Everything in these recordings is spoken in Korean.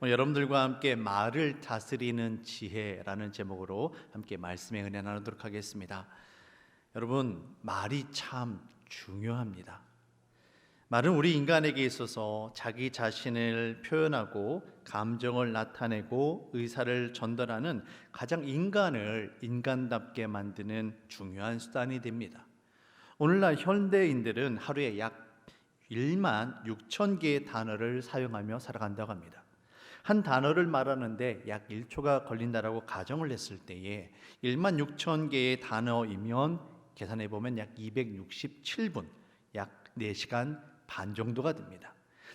오늘 여러분들과 함께 말을 다스리는 지혜라는 제목으로 함께 말씀의 은혜 나누도록 하겠습니다. 여러분, 말이 참 중요합니다. 말은 우리 인간에게 있어서 자기 자신을 표현하고 감정을 나타내고 의사를 전달하는 가장 인간을 인간답게 만드는 중요한 수단이 됩니다. 오늘날 현대인들은 하루에 약 1만 6천 개의 단어를 사용하며 살아간다고 합니다. 한 단어를 말하는데 약 1초가 걸린다라고 가정을 했을 때에 1만 6천 개의 단어이면 계산해 보면 약 267분, 약 4시간 반 정도가 됩니다.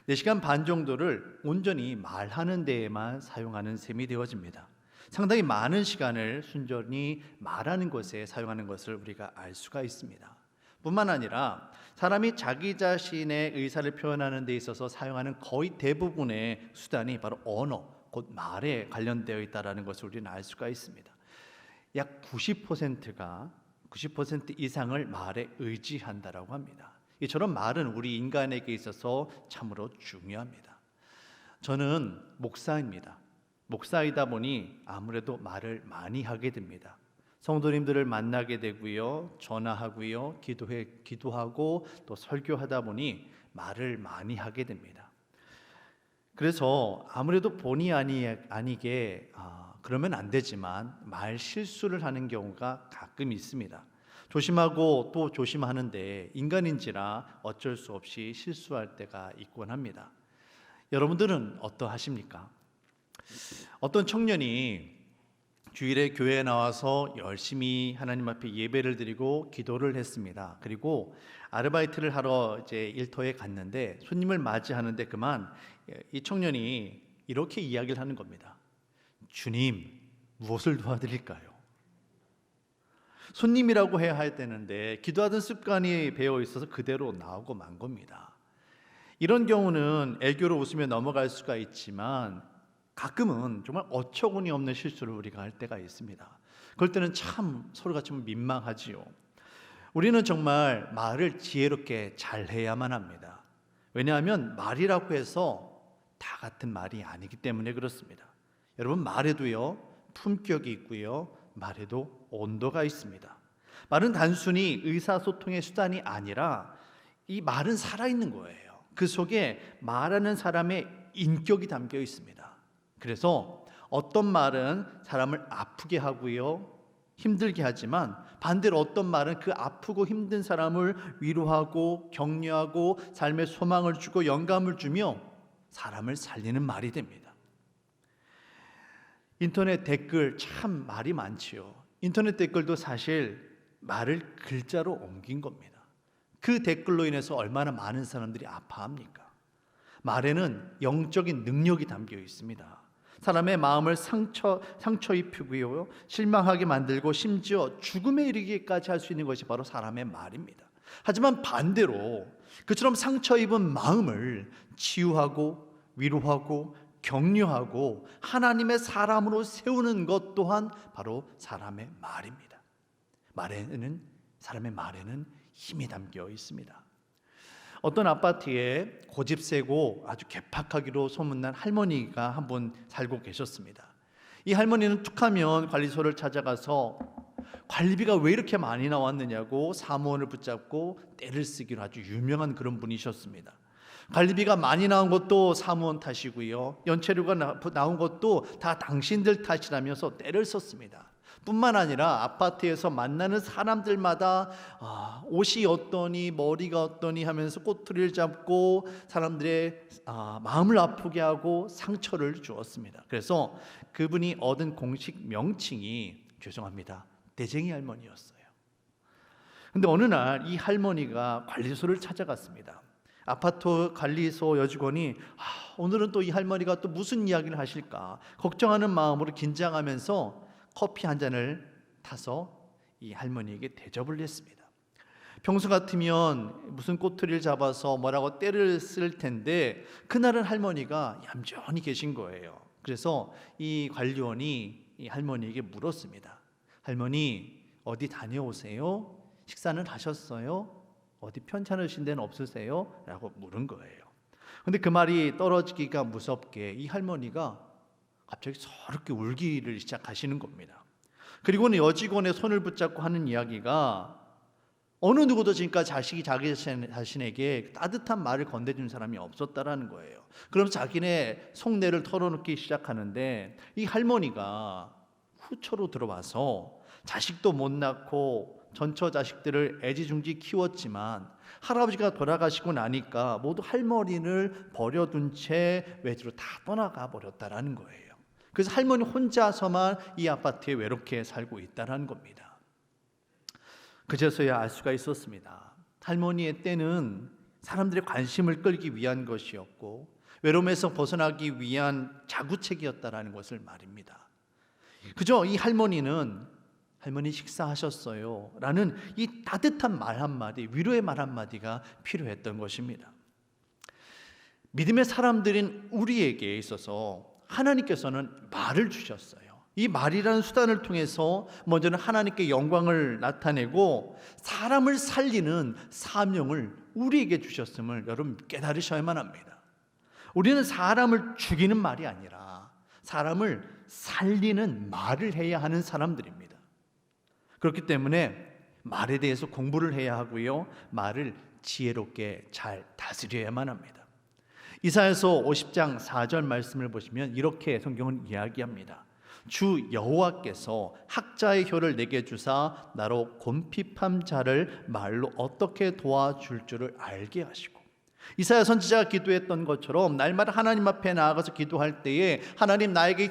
4시간 반 정도를 온전히 말하는 데에만 사용하는 셈이 되어집니다. 상당히 많은 시간을 순전히 말하는 것에 사용하는 것을 우리가 알 수가 있습니다. 뿐만 아니라 사람이 자기 자신의 의사를 표현하는 데 있어서 사용하는 거의 대부분의 수단이 바로 언어, 곧 말에 관련되어 있다는 것을 우리는 알 수가 있습니다. 약 90% 이상을 말에 의지한다라고 합니다. 이처럼 말은 우리 인간에게 있어서 참으로 중요합니다. 저는 목사입니다. 목사이다 보니 아무래도 말을 많이 하게 됩니다. 성도님들을 만나게 되고요, 전화하고요, 기도하고 또 설교하다 보니 말을 많이 하게 됩니다. 그래서 아무래도 본의 아니게 그러면 안 되지만 말 실수를 하는 경우가 가끔 있습니다. 조심하고 또 조심하는데 인간인지라 어쩔 수 없이 실수할 때가 있곤 합니다. 여러분들은 어떠하십니까? 어떤 청년이 주일에 교회에 나와서 열심히 하나님 앞에 예배를 드리고 기도를 했습니다. 그리고 아르바이트를 하러 이제 일터에 갔는데 손님을 맞이하는데 그만 이 청년이 이렇게 이야기를 하는 겁니다. 주님, 무엇을 도와드릴까요? 손님이라고 해야 할 때는데 기도하던 습관이 배어 있어서 그대로 나오고 만 겁니다. 이런 경우는 애교로 웃으며 넘어갈 수가 있지만 가끔은 정말 어처구니 없는 실수를 우리가 할 때가 있습니다. 그럴 때는 참 서로가 좀 민망하지요. 우리는 정말 말을 지혜롭게 잘 해야만 합니다. 왜냐하면 말이라고 해서 다 같은 말이 아니기 때문에 그렇습니다. 여러분, 말에도요 품격이 있고요, 말에도 온도가 있습니다. 말은 단순히 의사소통의 수단이 아니라 이 말은 살아있는 거예요. 그 속에 말하는 사람의 인격이 담겨 있습니다. 그래서 어떤 말은 사람을 아프게 하고요, 힘들게 하지만 반대로 어떤 말은 그 아프고 힘든 사람을 위로하고 격려하고 삶에 소망을 주고 영감을 주며 사람을 살리는 말이 됩니다. 인터넷 댓글 참 말이 많지요. 인터넷 댓글도 사실 말을 글자로 옮긴 겁니다. 그 댓글로 인해서 얼마나 많은 사람들이 아파합니까? 말에는 영적인 능력이 담겨 있습니다. 사람의 마음을 상처 입히고요, 실망하게 만들고 심지어 죽음에 이르기까지 할 수 있는 것이 바로 사람의 말입니다. 하지만 반대로 그처럼 상처 입은 마음을 치유하고 위로하고 격려하고 하나님의 사람으로 세우는 것 또한 바로 사람의 말입니다. 사람의 말에는 힘이 담겨 있습니다. 어떤 아파트에 고집세고 아주 개팍하기로 소문난 할머니가 한 분 살고 계셨습니다. 이 할머니는 툭하면 관리소를 찾아가서 관리비가 왜 이렇게 많이 나왔느냐고 사무원을 붙잡고 떼를 쓰기로 아주 유명한 그런 분이셨습니다. 관리비가 많이 나온 것도 사무원 탓이고요, 연체료가 나온 것도 다 당신들 탓이라면서 떼를 썼습니다. 뿐만 아니라 아파트에서 만나는 사람들마다 옷이 어떠니 머리가 어떠니 하면서 꼬투리를 잡고 사람들의 마음을 아프게 하고 상처를 주었습니다. 그래서 그분이 얻은 공식 명칭이, 죄송합니다, 대쟁이 할머니였어요. 그런데 어느 날 이 할머니가 관리소를 찾아갔습니다. 아파트 관리소 여직원이 오늘은 또 이 할머니가 또 무슨 이야기를 하실까 걱정하는 마음으로 긴장하면서 커피 한 잔을 타서 이 할머니에게 대접을 했습니다. 평소 같으면 무슨 꼬투리를 잡아서 뭐라고 떼를 쓸 텐데 그날은 할머니가 얌전히 계신 거예요. 그래서 이 관리원이 이 할머니에게 물었습니다. 할머니, 어디 다녀오세요? 식사는 하셨어요? 어디 편찮으신 데는 없으세요? 라고 물은 거예요. 근데 그 말이 떨어지기가 무섭게 이 할머니가 갑자기 서럽게 울기를 시작하시는 겁니다. 그리고는 여직원의 손을 붙잡고 하는 이야기가 어느 누구도 지금까지 자식이 자기 자신에게 따뜻한 말을 건네준 사람이 없었다라는 거예요. 그럼 자기네 속내를 털어놓기 시작하는데 이 할머니가 후처로 들어와서 자식도 못 낳고 전처 자식들을 애지중지 키웠지만 할아버지가 돌아가시고 나니까 모두 할머니를 버려둔 채 외지로 다 떠나가 버렸다라는 거예요. 그래서 할머니 혼자서만 이 아파트에 외롭게 살고 있다라는 겁니다. 그제서야 알 수가 있었습니다. 할머니의 때는 사람들의 관심을 끌기 위한 것이었고 외로움에서 벗어나기 위한 자구책이었다라는 것을 말입니다. 그저 이 할머니는 할머니 식사하셨어요? 라는 이 따뜻한 말 한마디, 위로의 말 한마디가 필요했던 것입니다. 믿음의 사람들인 우리에게 있어서 하나님께서는 말을 주셨어요. 이 말이라는 수단을 통해서 먼저는 하나님께 영광을 나타내고 사람을 살리는 사명을 우리에게 주셨음을 여러분 깨달으셔야만 합니다. 우리는 사람을 죽이는 말이 아니라 사람을 살리는 말을 해야 하는 사람들입니다. 그렇기 때문에 말에 대해서 공부를 해야 하고요, 말을 지혜롭게 잘 다스려야만 합니다. 이사야서 50장 4절 말씀을 보시면 이렇게 성경은 이야기합니다. 주 여호와께서 학자의 혀를 내게 주사 나로 곤핍한 자를 말로 어떻게 도와줄 줄을 알게 하시고, 이사야 선지자가 기도했던 것처럼 날마다 하나님 앞에 나아가서 기도할 때에 하나님 나에게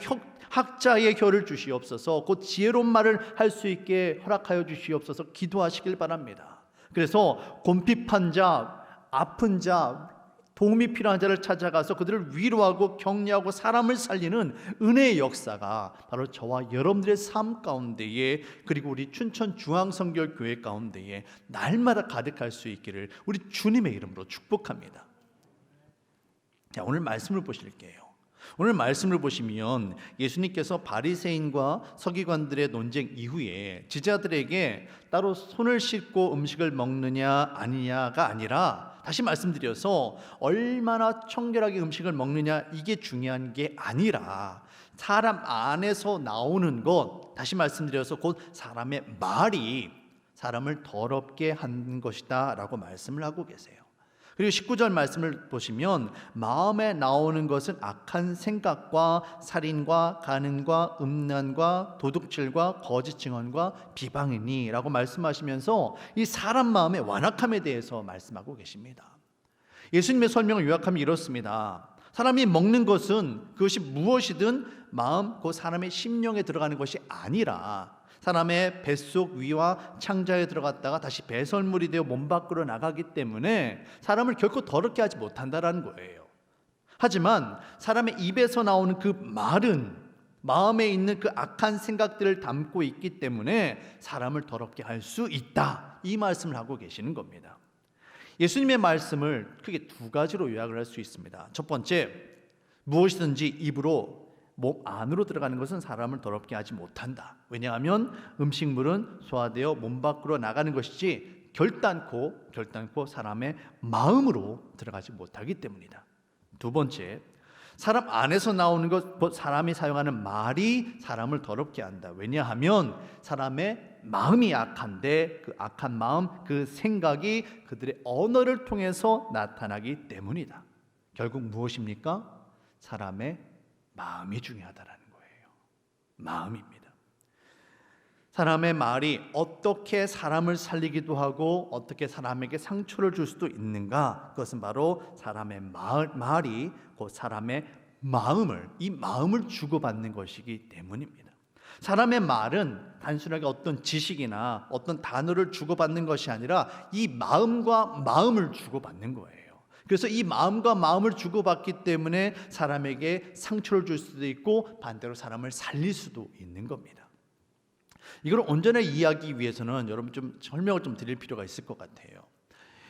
학자의 혀를 주시옵소서, 곧 지혜로운 말을 할 수 있게 허락하여 주시옵소서 기도하시길 바랍니다. 그래서 곤핍한 자, 아픈 자, 도움이 필요한 자를 찾아가서 그들을 위로하고 격려하고 사람을 살리는 은혜의 역사가 바로 저와 여러분들의 삶 가운데에, 그리고 우리 춘천중앙선교교회 가운데에 날마다 가득할 수 있기를 우리 주님의 이름으로 축복합니다. 자, 오늘 말씀을 보실게요. 오늘 말씀을 보시면 예수님께서 바리새인과 서기관들의 논쟁 이후에 제자들에게 따로 손을 씻고 음식을 먹느냐 아니냐가 아니라, 다시 말씀드려서 얼마나 청결하게 음식을 먹느냐 이게 중요한 게 아니라 사람 안에서 나오는 것, 다시 말씀드려서 곧 사람의 말이 사람을 더럽게 하는 것이다 라고 말씀을 하고 계세요. 그리고 19절 말씀을 보시면 마음에 나오는 것은 악한 생각과 살인과 간음과 음란과 도둑질과 거짓 증언과 비방이니 라고 말씀하시면서 이 사람 마음의 완악함에 대해서 말씀하고 계십니다. 예수님의 설명을 요약하면 이렇습니다. 사람이 먹는 것은 그것이 무엇이든 마음, 그 사람의 심령에 들어가는 것이 아니라 사람의 뱃속 위와 창자에 들어갔다가 다시 배설물이 되어 몸 밖으로 나가기 때문에 사람을 결코 더럽게 하지 못한다라는 거예요. 하지만 사람의 입에서 나오는 그 말은 마음에 있는 그 악한 생각들을 담고 있기 때문에 사람을 더럽게 할 수 있다, 이 말씀을 하고 계시는 겁니다. 예수님의 말씀을 크게 두 가지로 요약을 할 수 있습니다. 첫 번째, 무엇이든지 입으로 몸 안으로 들어가는 것은 사람을 더럽게 하지 못한다. 왜냐하면 음식물은 소화되어 몸 밖으로 나가는 것이지 결단코 사람의 마음으로 들어가지 못하기 때문이다. 두 번째, 사람 안에서 나오는 것, 사람이 사용하는 말이 사람을 더럽게 한다. 왜냐하면 사람의 마음이 악한데 그 악한 마음, 그 생각이 그들의 언어를 통해서 나타나기 때문이다. 결국 무엇입니까? 사람의 마음이 중요하다라는 거예요. 마음입니다. 사람의 말이 어떻게 사람을 살리기도 하고 어떻게 사람에게 상처를 줄 수도 있는가? 그것은 바로 사람의 말이 곧 사람의 이 마음을 주고받는 것이기 때문입니다. 사람의 말은 단순하게 어떤 지식이나 어떤 단어를 주고받는 것이 아니라 이 마음과 마음을 주고받는 거예요. 그래서 이 마음과 마음을 주고받기 때문에 사람에게 상처를 줄 수도 있고 반대로 사람을 살릴 수도 있는 겁니다. 이걸 온전히 이해하기 위해서는 여러분 좀 설명을 좀 드릴 필요가 있을 것 같아요.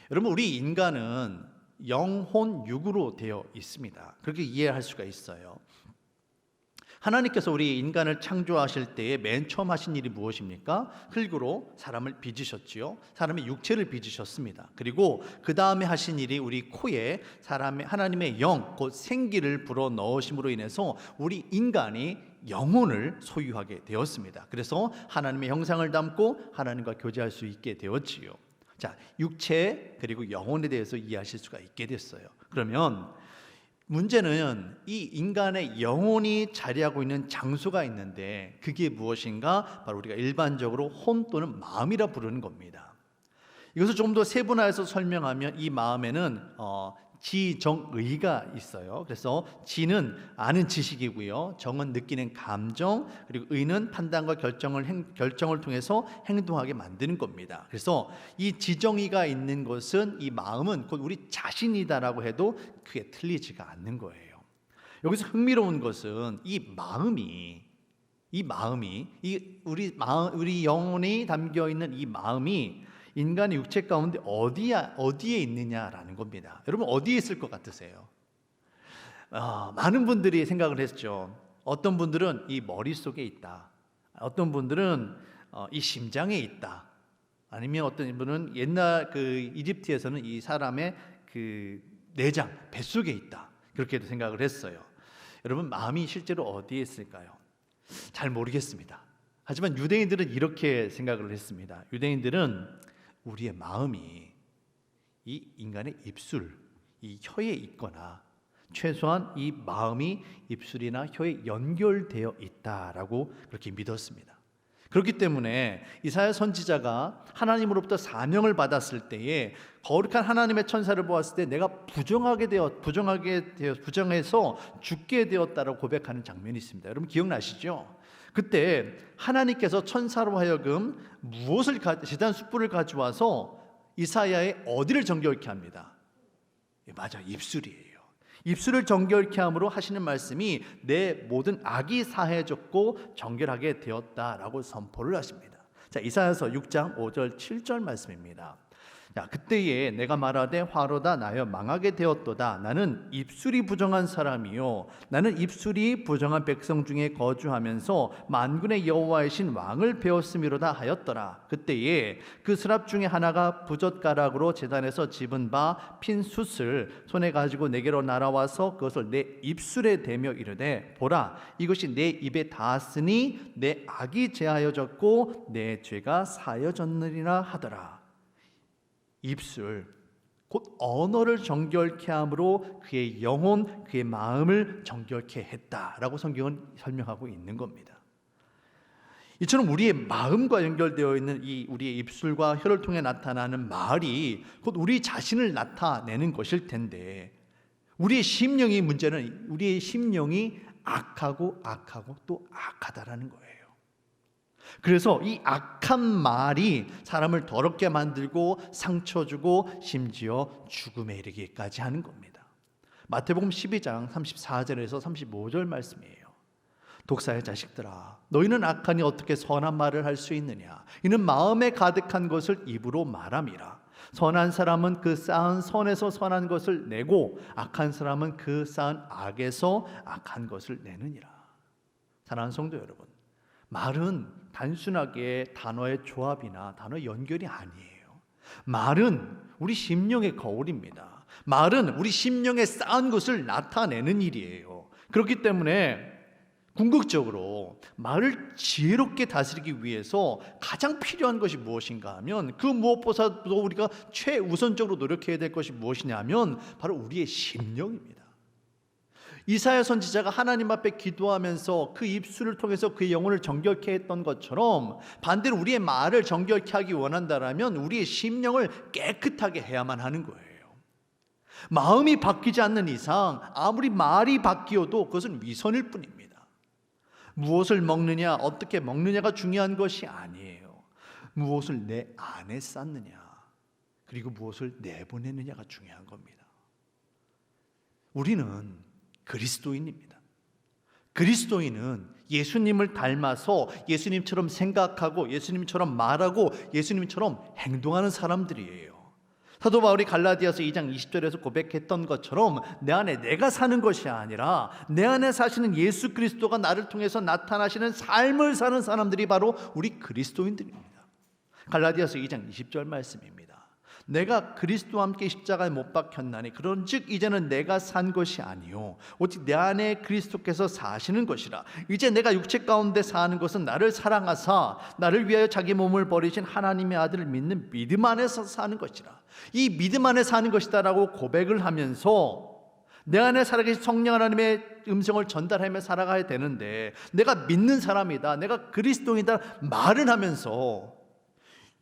여러분, 우리 인간은 영혼 육으로 되어 있습니다. 그렇게 이해할 수가 있어요. 하나님께서 우리 인간을 창조하실 때에 맨 처음 하신 일이 무엇입니까? 흙으로 사람을 빚으셨지요. 사람의 육체를 빚으셨습니다. 그리고 그 다음에 하신 일이 우리 코에 하나님의 영, 곧 생기를 불어 넣으심으로 인해서 우리 인간이 영혼을 소유하게 되었습니다. 그래서 하나님의 형상을 담고 하나님과 교제할 수 있게 되었지요. 자, 육체 그리고 영혼에 대해서 이해하실 수가 있게 됐어요. 그러면 문제는 이 인간의 영혼이 자리하고 있는 장소가 있는데 그게 무엇인가? 바로 우리가 일반적으로 혼 또는 마음이라 부르는 겁니다. 이것을 조금 더 세분화해서 설명하면 이 마음에는 지정의가 있어요. 그래서 지는 아는 지식이고요, 정은 느끼는 감정, 그리고 의는 판단과 결정을 통해서 행동하게 만드는 겁니다. 그래서 이 지정의가 있는 것은, 이 마음은 곧 우리 자신이다라고 해도 크게 틀리지가 않는 거예요. 여기서 흥미로운 것은 이 마음이 우리 영혼이 담겨 있는 이 마음이 인간의 육체 가운데 어디에 있느냐라는 겁니다. 여러분, 어디에 있을 것 같으세요? 많은 분들이 생각을 했죠. 어떤 분들은 이 머릿속에 있다, 어떤 분들은 이 심장에 있다, 아니면 어떤 분은 옛날 그 이집트에서는 이 사람의 그 내장, 뱃속에 있다, 그렇게도 생각을 했어요. 여러분, 마음이 실제로 어디에 있을까요? 잘 모르겠습니다. 하지만 유대인들은 이렇게 생각을 했습니다. 유대인들은 우리의 마음이 이 인간의 입술, 이 혀에 있거나 최소한 이 마음이 입술이나 혀에 연결되어 있다라고 그렇게 믿었습니다. 그렇기 때문에 이사야 선지자가 하나님으로부터 사명을 받았을 때에 거룩한 하나님의 천사를 보았을 때 내가 부정해서 죽게 되었다라고 고백하는 장면이 있습니다. 여러분 기억나시죠? 그때 하나님께서 천사로 하여금 제단 숯불을 가져와서 이사야의 어디를 정결케 합니다. 맞아, 입술이에요. 입술을 정결케 함으로 하시는 말씀이 내 모든 악이 사해졌고 정결하게 되었다라고 선포를 하십니다. 자, 이사야서 6장 5절 7절 말씀입니다. 자, 그때에 내가 말하되 화로다 나여 망하게 되었도다. 나는 입술이 부정한 사람이요, 나는 입술이 부정한 백성 중에 거주하면서 만군의 여호와이신 왕을 배웠음이로다 하였더라. 그때에 그 스랍 중에 하나가 부젓가락으로 제단에서 집은 바 핀 숯을 손에 가지고 내게로 날아와서 그것을 내 입술에 대며 이르되 보라, 이것이 내 입에 닿았으니 내 악이 제하여졌고 내 죄가 사여졌느니라 하더라. 입술, 곧 언어를 정결케 함으로 그의 영혼, 그의 마음을 정결케 했다라고 성경은 설명하고 있는 겁니다. 이처럼 우리의 마음과 연결되어 있는 이 우리의 입술과 혀를 통해 나타나는 말이 곧 우리 자신을 나타내는 것일 텐데, 우리의 심령이 문제는 우리의 심령이 악하고 또 악하다라는 거예요. 그래서 이 악한 말이 사람을 더럽게 만들고 상처 주고 심지어 죽음에 이르기까지 하는 겁니다. 마태복음 12장 34절에서 35절 말씀이에요. 독사의 자식들아, 너희는 악하니 어떻게 선한 말을 할 수 있느냐? 이는 마음에 가득한 것을 입으로 말함이라. 선한 사람은 그 쌓은 선에서 선한 것을 내고 악한 사람은 그 쌓은 악에서 악한 것을 내느니라. 사랑하는 성도 여러분, 말은 단순하게 단어의 조합이나 단어의 연결이 아니에요. 말은 우리 심령의 거울입니다. 말은 우리 심령에 쌓은 것을 나타내는 일이에요. 그렇기 때문에 궁극적으로 말을 지혜롭게 다스리기 위해서 가장 필요한 것이 무엇인가 하면, 그 무엇보다도 우리가 최우선적으로 노력해야 될 것이 무엇이냐면 바로 우리의 심령입니다. 이사야 선지자가 하나님 앞에 기도하면서 그 입술을 통해서 그의 영혼을 정결케 했던 것처럼, 반대로 우리의 말을 정결케 하기 원한다면 우리의 심령을 깨끗하게 해야만 하는 거예요. 마음이 바뀌지 않는 이상 아무리 말이 바뀌어도 그것은 위선일 뿐입니다. 무엇을 먹느냐, 어떻게 먹느냐가 중요한 것이 아니에요. 무엇을 내 안에 쌓느냐, 그리고 무엇을 내보내느냐가 중요한 겁니다. 우리는 그리스도인입니다. 그리스도인은 예수님을 닮아서 예수님처럼 생각하고 예수님처럼 말하고 예수님처럼 행동하는 사람들이에요. 사도 바울이 갈라디아서 2장 20절에서 고백했던 것처럼 내 안에 내가 사는 것이 아니라 내 안에 사시는 예수 그리스도가 나를 통해서 나타나시는 삶을 사는 사람들이 바로 우리 그리스도인들입니다. 갈라디아서 2장 20절 말씀입니다. 내가 그리스도와 함께 십자가에 못 박혔나니 그런즉 이제는 내가 산 것이 아니요 오직 내 안에 그리스도께서 사시는 것이라. 이제 내가 육체 가운데 사는 것은 나를 사랑하사 나를 위하여 자기 몸을 버리신 하나님의 아들을 믿는 믿음 안에서 사는 것이라. 이 믿음 안에 사는 것이다라고 고백을 하면서 내 안에 살아계신 성령 하나님의 음성을 전달하며 살아가야 되는데, 내가 믿는 사람이다, 내가 그리스도인이다 말을 하면서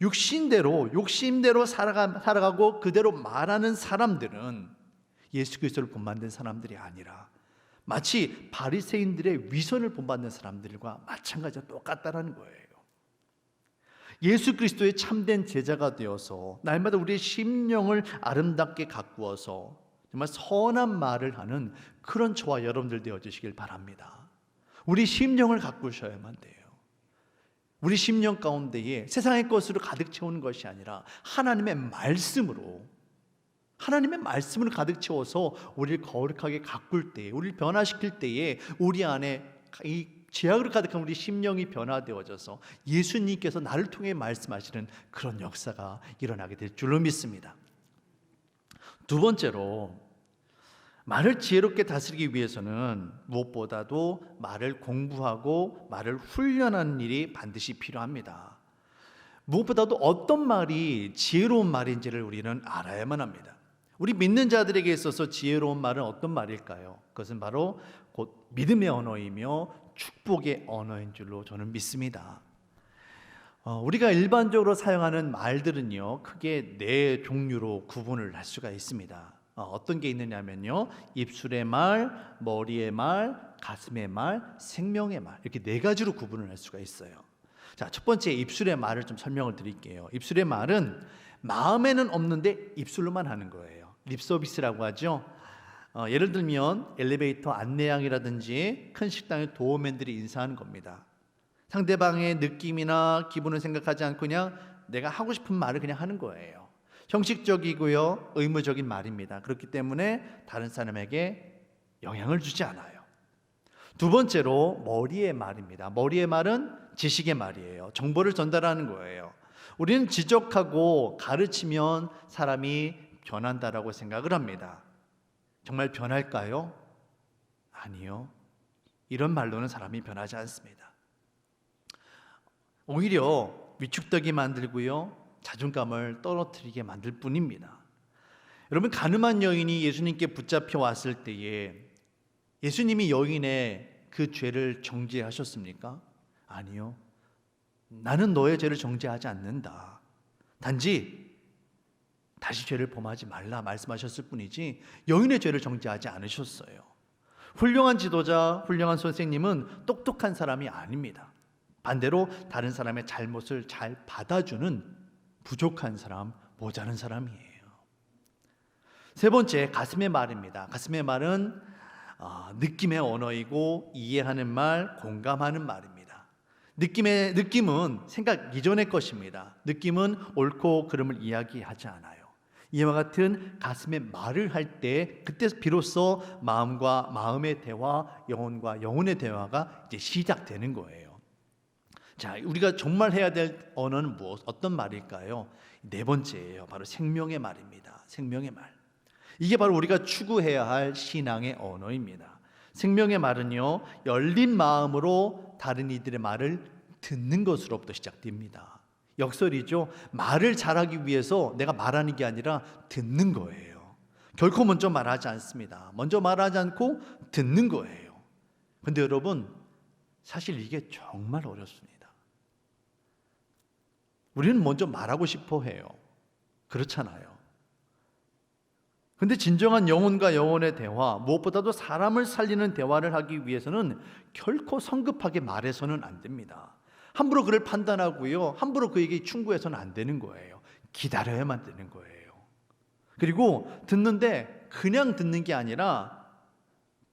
욕심대로 살아가고 그대로 말하는 사람들은 예수 그리스도를 본받는 사람들이 아니라 마치 바리새인들의 위선을 본받는 사람들과 마찬가지로 똑같다라는 거예요. 예수 그리스도의 참된 제자가 되어서 날마다 우리의 심령을 아름답게 가꾸어서 정말 선한 말을 하는 그런 저와 여러분들 되어주시길 바랍니다. 우리 심령을 가꾸셔야만 돼요. 우리 심령 가운데에 세상의 것으로 가득 채우는 것이 아니라 하나님의 말씀으로 가득 채워서 우리를 거룩하게 가꿀 때에, 우리를 변화시킬 때에 우리 안에 이 죄악으로 가득한 우리 심령이 변화되어져서 예수님께서 나를 통해 말씀하시는 그런 역사가 일어나게 될 줄로 믿습니다. 두 번째로, 말을 지혜롭게 다스리기 위해서는 무엇보다도 말을 공부하고 말을 훈련하는 일이 반드시 필요합니다. 무엇보다도 어떤 말이 지혜로운 말인지를 우리는 알아야만 합니다. 우리 믿는 자들에게 있어서 지혜로운 말은 어떤 말일까요? 그것은 바로 곧 믿음의 언어이며 축복의 언어인 줄로 저는 믿습니다. 우리가 일반적으로 사용하는 말들은요, 크게 네 종류로 구분을 할 수가 있습니다. 어떤 게 있느냐면요, 입술의 말, 머리의 말, 가슴의 말, 생명의 말, 이렇게 네 가지로 구분을 할 수가 있어요. 자, 첫 번째 입술의 말을 좀 설명을 드릴게요. 입술의 말은 마음에는 없는데 입술로만 하는 거예요. 립서비스라고 하죠. 예를 들면 엘리베이터 안내양이라든지 큰 식당의 도어맨들이 인사하는 겁니다. 상대방의 느낌이나 기분을 생각하지 않고 그냥 내가 하고 싶은 말을 그냥 하는 거예요. 형식적이고요, 의무적인 말입니다. 그렇기 때문에 다른 사람에게 영향을 주지 않아요. 두 번째로 머리의 말입니다. 머리의 말은 지식의 말이에요. 정보를 전달하는 거예요. 우리는 지적하고 가르치면 사람이 변한다라고 생각을 합니다. 정말 변할까요? 아니요. 이런 말로는 사람이 변하지 않습니다. 오히려 위축되게 만들고요, 자존감을 떨어뜨리게 만들 뿐입니다. 여러분, 가늠한 여인이 예수님께 붙잡혀 왔을 때에 예수님이 여인의 그 죄를 정죄하셨습니까? 아니요. 나는 너의 죄를 정죄하지 않는다. 단지 다시 죄를 범하지 말라 말씀하셨을 뿐이지 여인의 죄를 정죄하지 않으셨어요. 훌륭한 지도자, 훌륭한 선생님은 똑똑한 사람이 아닙니다. 반대로 다른 사람의 잘못을 잘 받아주는 부족한 사람, 모자란 사람이에요. 세 번째, 가슴의 말입니다. 가슴의 말은 느낌의 언어이고 이해하는 말, 공감하는 말입니다. 느낌은 생각 이전의 것입니다. 느낌은 옳고 그름을 이야기하지 않아요. 이와 같은 가슴의 말을 할 때 그때 비로소 마음과 마음의 대화, 영혼과 영혼의 대화가 이제 시작되는 거예요. 자, 우리가 정말 해야 될 언어는 어떤 말일까요? 네 번째예요. 바로 생명의 말입니다. 생명의 말. 이게 바로 우리가 추구해야 할 신앙의 언어입니다. 생명의 말은요, 열린 마음으로 다른 이들의 말을 듣는 것으로부터 시작됩니다. 역설이죠. 말을 잘하기 위해서 내가 말하는 게 아니라 듣는 거예요. 결코 먼저 말하지 않습니다. 먼저 말하지 않고 듣는 거예요. 근데 여러분, 사실 이게 정말 어렵습니다. 우리는 먼저 말하고 싶어 해요. 그렇잖아요. 근데 진정한 영혼과 영혼의 대화, 무엇보다도 사람을 살리는 대화를 하기 위해서는 결코 성급하게 말해서는 안 됩니다. 함부로 그를 판단하고요, 함부로 그에게 충고해서는 안 되는 거예요. 기다려야만 되는 거예요. 그리고 듣는데 그냥 듣는 게 아니라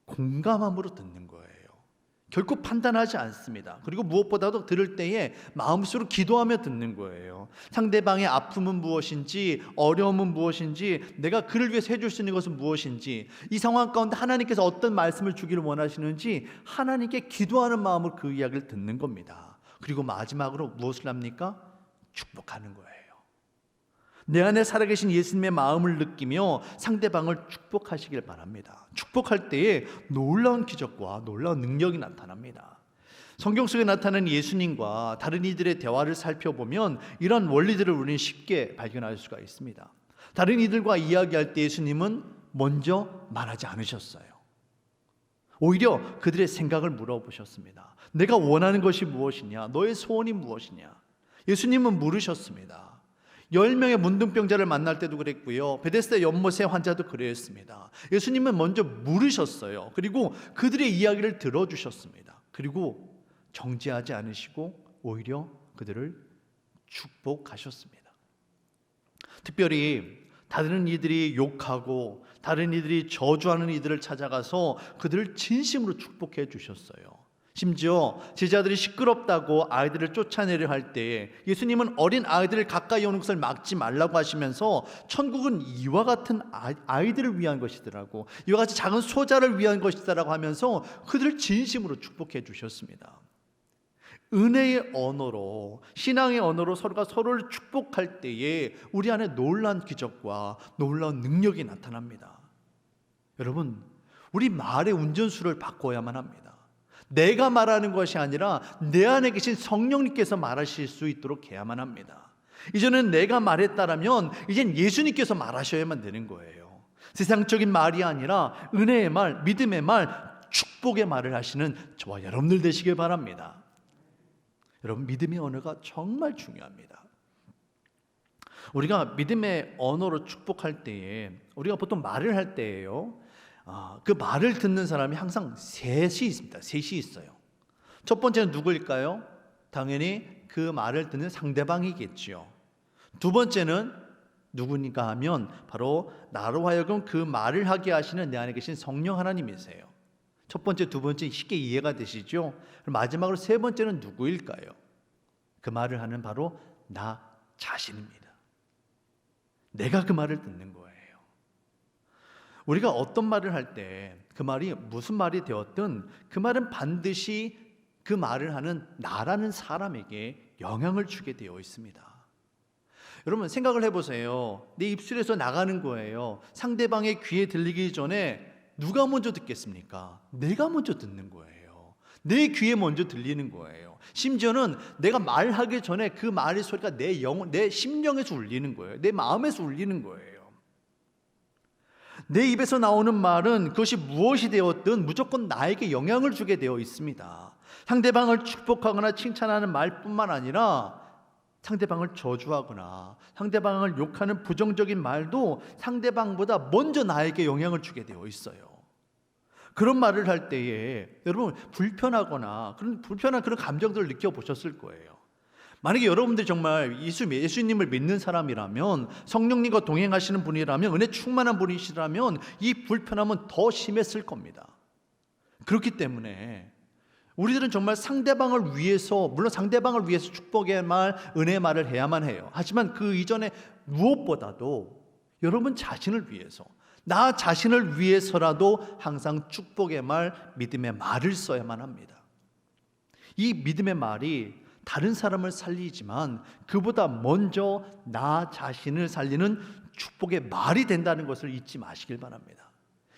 공감함으로 듣는 거예요. 결코 판단하지 않습니다. 그리고 무엇보다도 들을 때에 마음속으로 기도하며 듣는 거예요. 상대방의 아픔은 무엇인지, 어려움은 무엇인지, 내가 그를 위해서 해줄 수 있는 것은 무엇인지, 이 상황 가운데 하나님께서 어떤 말씀을 주기를 원하시는지 하나님께 기도하는 마음으로 그 이야기를 듣는 겁니다. 그리고 마지막으로 무엇을 합니까? 축복하는 거예요. 내 안에 살아계신 예수님의 마음을 느끼며 상대방을 축복하시길 바랍니다. 축복할 때에 놀라운 기적과 놀라운 능력이 나타납니다. 성경 속에 나타나는 예수님과 다른 이들의 대화를 살펴보면 이런 원리들을 우리는 쉽게 발견할 수가 있습니다. 다른 이들과 이야기할 때 예수님은 먼저 말하지 않으셨어요. 오히려 그들의 생각을 물어보셨습니다. 내가 원하는 것이 무엇이냐? 너의 소원이 무엇이냐? 예수님은 물으셨습니다. 10명의 문둥병자를 만날 때도 그랬고요. 베데스다 연못의 환자도 그랬습니다. 예수님은 먼저 물으셨어요. 그리고 그들의 이야기를 들어주셨습니다. 그리고 정죄하지 않으시고 오히려 그들을 축복하셨습니다. 특별히 다른 이들이 욕하고 다른 이들이 저주하는 이들을 찾아가서 그들을 진심으로 축복해 주셨어요. 심지어 제자들이 시끄럽다고 아이들을 쫓아내려 할 때 예수님은 어린 아이들을 가까이 오는 것을 막지 말라고 하시면서 천국은 이와 같은 아이들을 위한 것이더라고, 이와 같이 작은 소자를 위한 것이다라고 하면서 그들을 진심으로 축복해 주셨습니다. 은혜의 언어로, 신앙의 언어로 서로가 서로를 축복할 때에 우리 안에 놀라운 기적과 놀라운 능력이 나타납니다. 여러분, 우리 말의 운전수를 바꿔야만 합니다. 내가 말하는 것이 아니라 내 안에 계신 성령님께서 말하실 수 있도록 해야만 합니다. 이전엔 내가 말했다라면 이젠 예수님께서 말하셔야만 되는 거예요. 세상적인 말이 아니라 은혜의 말, 믿음의 말, 축복의 말을 하시는 저와 여러분들 되시길 바랍니다. 여러분, 믿음의 언어가 정말 중요합니다. 우리가 믿음의 언어로 축복할 때에 우리가 보통 말을 할 때예요. 그 말을 듣는 사람이 항상 셋이 있습니다. 셋이 있어요. 첫 번째는 누구일까요? 당연히 그 말을 듣는 상대방이겠죠. 두 번째는 누구니까 하면 바로 나로 하여금 그 말을 하게 하시는 내 안에 계신 성령 하나님이세요. 첫 번째, 두 번째 쉽게 이해가 되시죠? 그럼 마지막으로 세 번째는 누구일까요? 그 말을 하는 바로 나 자신입니다. 내가 그 말을 듣는 거예요. 우리가 어떤 말을 할 때 그 말이 무슨 말이 되었든 그 말은 반드시 그 말을 하는 나라는 사람에게 영향을 주게 되어 있습니다. 여러분, 생각을 해보세요. 내 입술에서 나가는 거예요. 상대방의 귀에 들리기 전에 누가 먼저 듣겠습니까? 내가 먼저 듣는 거예요. 내 귀에 먼저 들리는 거예요. 심지어는 내가 말하기 전에 그 말의 소리가 내 심령에서 울리는 거예요. 내 마음에서 울리는 거예요. 내 입에서 나오는 말은 그것이 무엇이 되었든 무조건 나에게 영향을 주게 되어 있습니다. 상대방을 축복하거나 칭찬하는 말뿐만 아니라 상대방을 저주하거나 상대방을 욕하는 부정적인 말도 상대방보다 먼저 나에게 영향을 주게 되어 있어요. 그런 말을 할 때에 여러분 불편하거나 불편한 그런 감정들을 느껴보셨을 거예요. 만약에 여러분들이 정말 예수님을 믿는 사람이라면, 성령님과 동행하시는 분이라면, 은혜 충만한 분이시라면 이 불편함은 더 심했을 겁니다. 그렇기 때문에 우리들은 정말 상대방을 위해서, 물론 상대방을 위해서 축복의 말, 은혜의 말을 해야만 해요. 하지만 그 이전에 무엇보다도 여러분 자신을 위해서, 나 자신을 위해서라도 항상 축복의 말, 믿음의 말을 써야만 합니다. 이 믿음의 말이 다른 사람을 살리지만 그보다 먼저 나 자신을 살리는 축복의 말이 된다는 것을 잊지 마시길 바랍니다.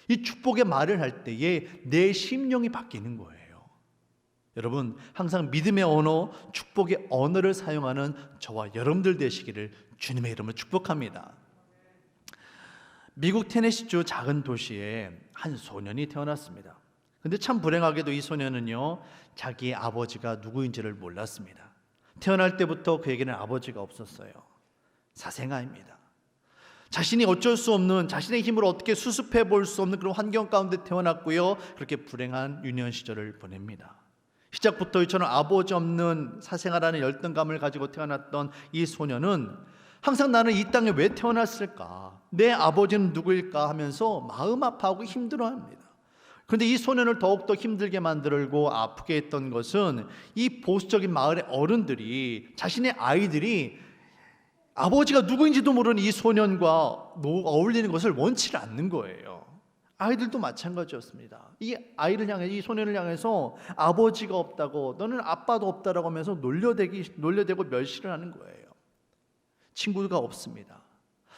이 축복의 말을 할 때에 내 심령이 바뀌는 거예요. 여러분, 항상 믿음의 언어, 축복의 언어를 사용하는 저와 여러분들 되시기를 주님의 이름으로 축복합니다. 미국 테네시주 작은 도시에 한 소년이 태어났습니다. 근데 참 불행하게도 이 소년은요, 자기의 아버지가 누구인지를 몰랐습니다. 태어날 때부터 그에게는 아버지가 없었어요. 사생아입니다. 자신이 어쩔 수 없는, 자신의 힘으로 어떻게 수습해 볼 수 없는 그런 환경 가운데 태어났고요, 그렇게 불행한 유년 시절을 보냅니다. 시작부터 이처럼 아버지 없는 사생아라는 열등감을 가지고 태어났던 이 소년은 항상 나는 이 땅에 왜 태어났을까? 내 아버지는 누구일까? 하면서 마음 아파하고 힘들어합니다. 그런데 이 소년을 더욱더 힘들게 만들고 아프게 했던 것은 이 보수적인 마을의 어른들이, 자신의 아이들이 아버지가 누구인지도 모르는 이 소년과 어울리는 것을 원치 않는 거예요. 아이들도 마찬가지였습니다. 이 아이를 향해, 이 소년을 향해서 아버지가 없다고, 너는 아빠도 없다라고 하면서 놀려대고 멸시를 하는 거예요. 친구가 없습니다.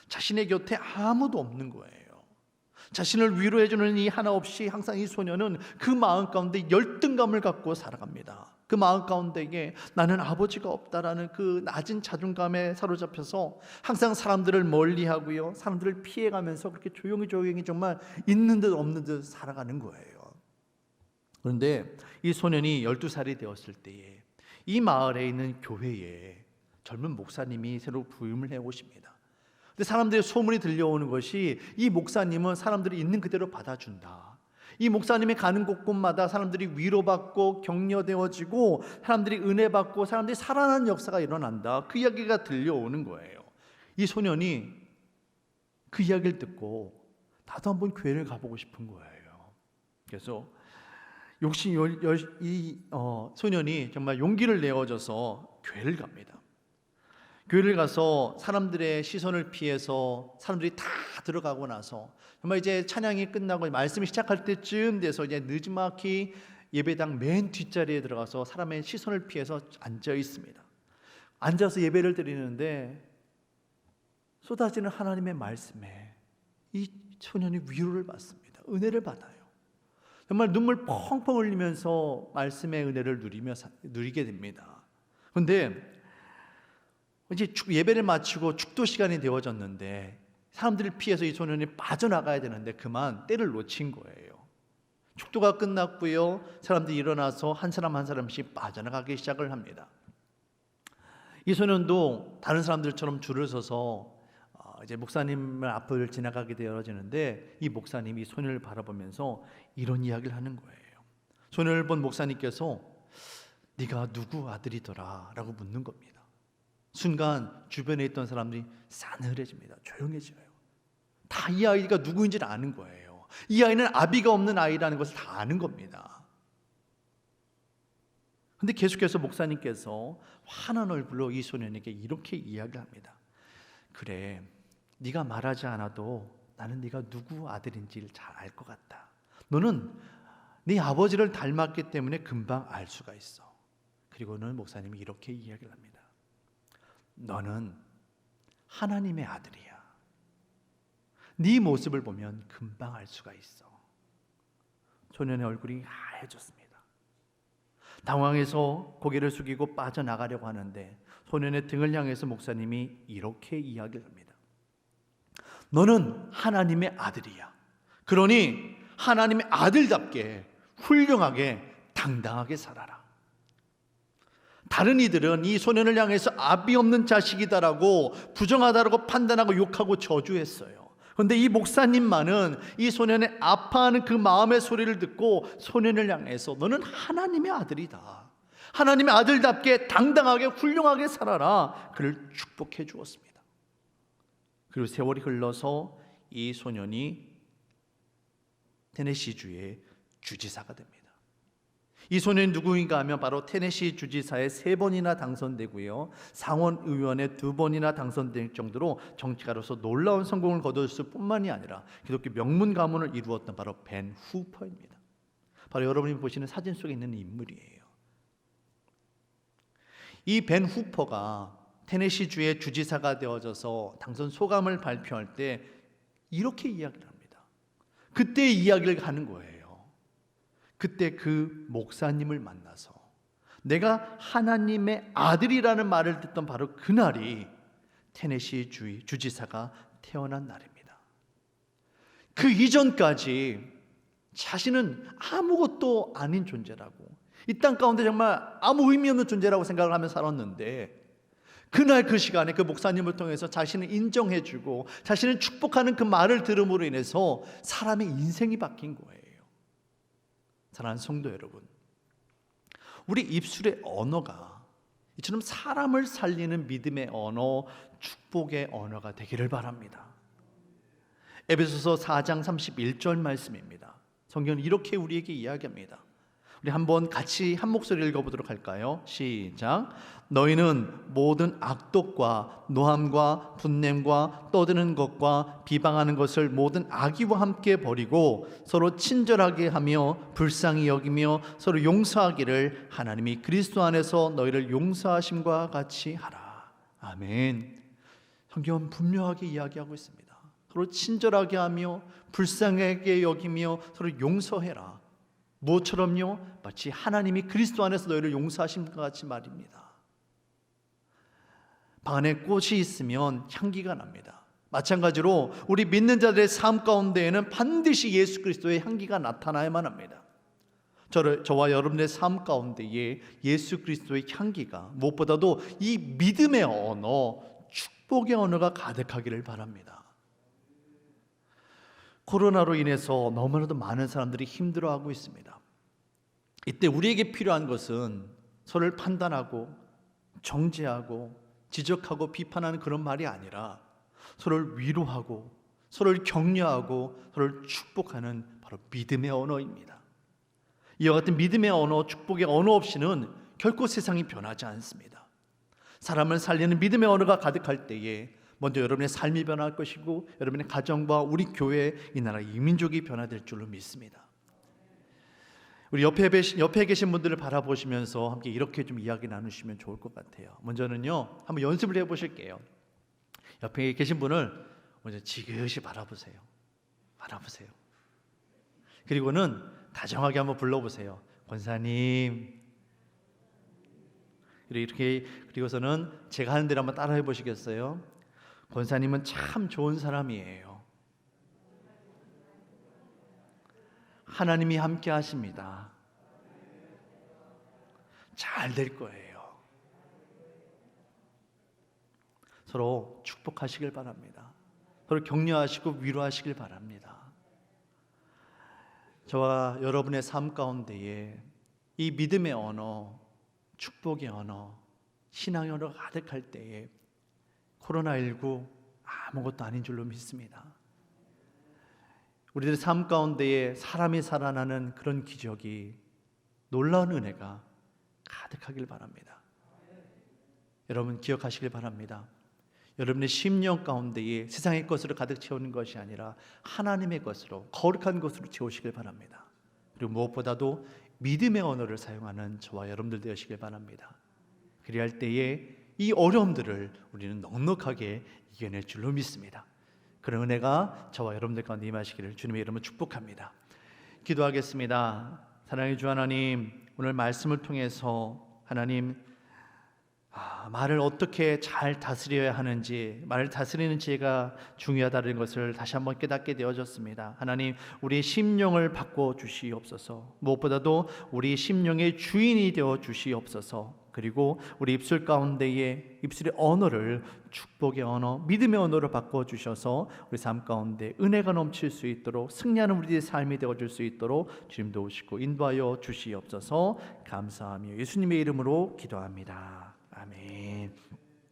자신의 곁에 아무도 없는 거예요. 자신을 위로해주는 이 하나 없이 항상 이 소년은 그 마음 가운데 열등감을 갖고 살아갑니다. 그 마음 가운데에 나는 아버지가 없다라는 그 낮은 자존감에 사로잡혀서 항상 사람들을 멀리하고요, 사람들을 피해가면서 그렇게 조용히 정말 있는 듯 없는 듯 살아가는 거예요. 그런데 이 소년이 12살이 되었을 때에 이 마을에 있는 교회에 젊은 목사님이 새로 부임을 해 오십니다. 근데 사람들의 소문이 들려오는 것이 이 목사님은 사람들이 있는 그대로 받아준다. 이 목사님이 가는 곳곳마다 사람들이 위로받고 격려되어지고 사람들이 은혜받고 사람들이 살아나는 역사가 일어난다. 그 이야기가 들려오는 거예요. 이 소년이 그 이야기를 듣고 나도 한번 교회를 가보고 싶은 거예요. 그래서 소년이 정말 용기를 내어줘서 교회를 갑니다. 교회를 가서 사람들의 시선을 피해서 사람들이 다 들어가고 나서 정말 이제 찬양이 끝나고 말씀이 시작할 때쯤 돼서 이제 느지막이 예배당 맨 뒷자리에 들어가서 사람의 시선을 피해서 앉아 있습니다. 앉아서 예배를 드리는데 쏟아지는 하나님의 말씀에 이 소년이 위로를 받습니다. 은혜를 받아요. 정말 눈물 펑펑 흘리면서 말씀의 은혜를 누리게 됩니다. 그런데 이제 예배를 마치고 축도 시간이 되어졌는데 사람들을 피해서 이 소년이 빠져나가야 되는데 그만 때를 놓친 거예요. 축도가 끝났고요, 사람들이 일어나서 한 사람 한 사람씩 빠져나가기 시작을 합니다. 이 소년도 다른 사람들처럼 줄을 서서 이제 목사님을 앞을 지나가게 되어지는데 이 목사님이 소년을 바라보면서 이런 이야기를 하는 거예요. 소년을 본 목사님께서 네가 누구 아들이더라? 라고 묻는 겁니다. 순간 주변에 있던 사람들이 싸늘해집니다. 조용해져요. 다 이 아이가 누구인지를 아는 거예요. 이 아이는 아비가 없는 아이라는 것을 다 아는 겁니다. 그런데 계속해서 목사님께서 환한 얼굴로 이 소년에게 이렇게 이야기를 합니다. 그래, 네가 말하지 않아도 나는 네가 누구 아들인지를 잘 알 것 같다. 너는 네 아버지를 닮았기 때문에 금방 알 수가 있어. 그리고는 목사님이 이렇게 이야기를 합니다. 너는 하나님의 아들이야. 네 모습을 보면 금방 알 수가 있어. 소년의 얼굴이 하얘졌습니다. 당황해서 고개를 숙이고 빠져나가려고 하는데 소년의 등을 향해서 목사님이 이렇게 이야기를 합니다. 너는 하나님의 아들이야. 그러니 하나님의 아들답게 훌륭하게 당당하게 살아라. 다른 이들은 이 소년을 향해서 아비 없는 자식이다라고 부정하다라고 판단하고 욕하고 저주했어요. 그런데 이 목사님만은 이 소년의 아파하는 그 마음의 소리를 듣고 소년을 향해서 너는 하나님의 아들이다. 하나님의 아들답게 당당하게 훌륭하게 살아라. 그를 축복해 주었습니다. 그리고 세월이 흘러서 이 소년이 테네시주의 주지사가 됩니다. 이 소년이 누구인가 하면 바로 테네시 주지사에 3번이나 당선되고요, 상원의원에 2번이나 당선될 정도로 정치가로서 놀라운 성공을 거뒀을 뿐만이 아니라 기독교 명문 가문을 이루었던 바로 벤 후퍼입니다. 바로 여러분이 보시는 사진 속에 있는 인물이에요. 이 벤 후퍼가 테네시주의 주지사가 되어져서 당선 소감을 발표할 때 이렇게 이야기를 합니다. 그때의 이야기를 하는 거예요. 그때 그 목사님을 만나서 내가 하나님의 아들이라는 말을 듣던 바로 그날이 테네시 주지사가 태어난 날입니다. 그 이전까지 자신은 아무것도 아닌 존재라고, 이 땅 가운데 정말 아무 의미 없는 존재라고 생각을 하며 살았는데 그날 그 시간에 그 목사님을 통해서 자신을 인정해주고 자신을 축복하는 그 말을 들음으로 인해서 사람의 인생이 바뀐 거예요. 사랑하는 성도 여러분, 우리 입술의 언어가 이처럼 사람을 살리는 믿음의 언어, 축복의 언어가 되기를 바랍니다. 에베소서 4장 31절 말씀입니다. 성경은 이렇게 우리에게 이야기합니다. 우리 한번 같이 한 목소리 읽어보도록 할까요? 시작. 너희는 모든 악독과 노함과 분냄과 떠드는 것과 비방하는 것을 모든 악의와 함께 버리고 서로 친절하게 하며 불쌍히 여기며 서로 용서하기를 하나님이 그리스도 안에서 너희를 용서하심과 같이 하라. 아멘. 성경은 분명하게 이야기하고 있습니다. 서로 친절하게 하며 불쌍하게 여기며 서로 용서해라. 무엇처럼요? 마치 하나님이 그리스도 안에서 너희를 용서하심과 같이 말입니다. 방 안에 꽃이 있으면 향기가 납니다. 마찬가지로 우리 믿는 자들의 삶 가운데에는 반드시 예수 그리스도의 향기가 나타나야만 합니다. 저와 여러분의 삶 가운데에 예수 그리스도의 향기가, 무엇보다도 이 믿음의 언어, 축복의 언어가 가득하기를 바랍니다. 코로나로 인해서 너무나도 많은 사람들이 힘들어하고 있습니다. 이때 우리에게 필요한 것은 서로를 판단하고 정죄하고 지적하고 비판하는 그런 말이 아니라 서로를 위로하고 서로를 격려하고 서로를 축복하는 바로 믿음의 언어입니다. 이와 같은 믿음의 언어, 축복의 언어 없이는 결코 세상이 변하지 않습니다. 사람을 살리는 믿음의 언어가 가득할 때에 먼저 여러분의 삶이 변할 것이고 여러분의 가정과 우리 교회, 이 나라, 이 민족이 변화될 줄로 믿습니다. 우리 옆에 계신 분들을 바라보시면서 함께 이렇게 좀 이야기 나누시면 좋을 것 같아요. 먼저는요, 한번 연습을 해보실게요. 옆에 계신 분을 먼저 지그시 바라보세요. 그리고는 다정하게 한번 불러보세요. 권사님. 그리고서는 제가 하는 대로 한번 따라해 보시겠어요? 권사님은 참 좋은 사람이에요. 하나님이 함께 하십니다. 잘 될 거예요. 서로 축복하시길 바랍니다. 서로 격려하시고 위로하시길 바랍니다. 저와 여러분의 삶 가운데에 이 믿음의 언어, 축복의 언어, 신앙의 언어가 가득할 때에 코로나19 아무것도 아닌 줄로 믿습니다. 우리들의 삶 가운데에 사람이 살아나는 그런 기적이, 놀라운 은혜가 가득하길 바랍니다. 여러분 기억하시길 바랍니다. 여러분의 심령 가운데에 세상의 것으로 가득 채우는 것이 아니라 하나님의 것으로, 거룩한 것으로 채우시길 바랍니다. 그리고 무엇보다도 믿음의 언어를 사용하는 저와 여러분들 되시길 바랍니다. 그리할 때에 이 어려움들을 우리는 넉넉하게 이겨낼 줄로 믿습니다. 그런 은혜가 저와 여러분들 가운데 임하시기를 주님의 이름으로 축복합니다. 기도하겠습니다. 사랑의 주 하나님, 오늘 말씀을 통해서 하나님, 말을 어떻게 잘 다스려야 하는지, 말을 다스리는 지혜가 중요하다는 것을 다시 한번 깨닫게 되어졌습니다. 하나님, 우리의 심령을 바꿔 주시옵소서. 무엇보다도 우리 심령의 주인이 되어 주시옵소서. 그리고 우리 입술 가운데에 입술의 언어를 축복의 언어, 믿음의 언어로 바꿔 주셔서 우리 삶 가운데 은혜가 넘칠 수 있도록, 승리하는 우리의 삶이 되어 줄 수 있도록 주님 도우시고 인도하여 주시옵소서. 감사하며 예수님의 이름으로 기도합니다. 아멘.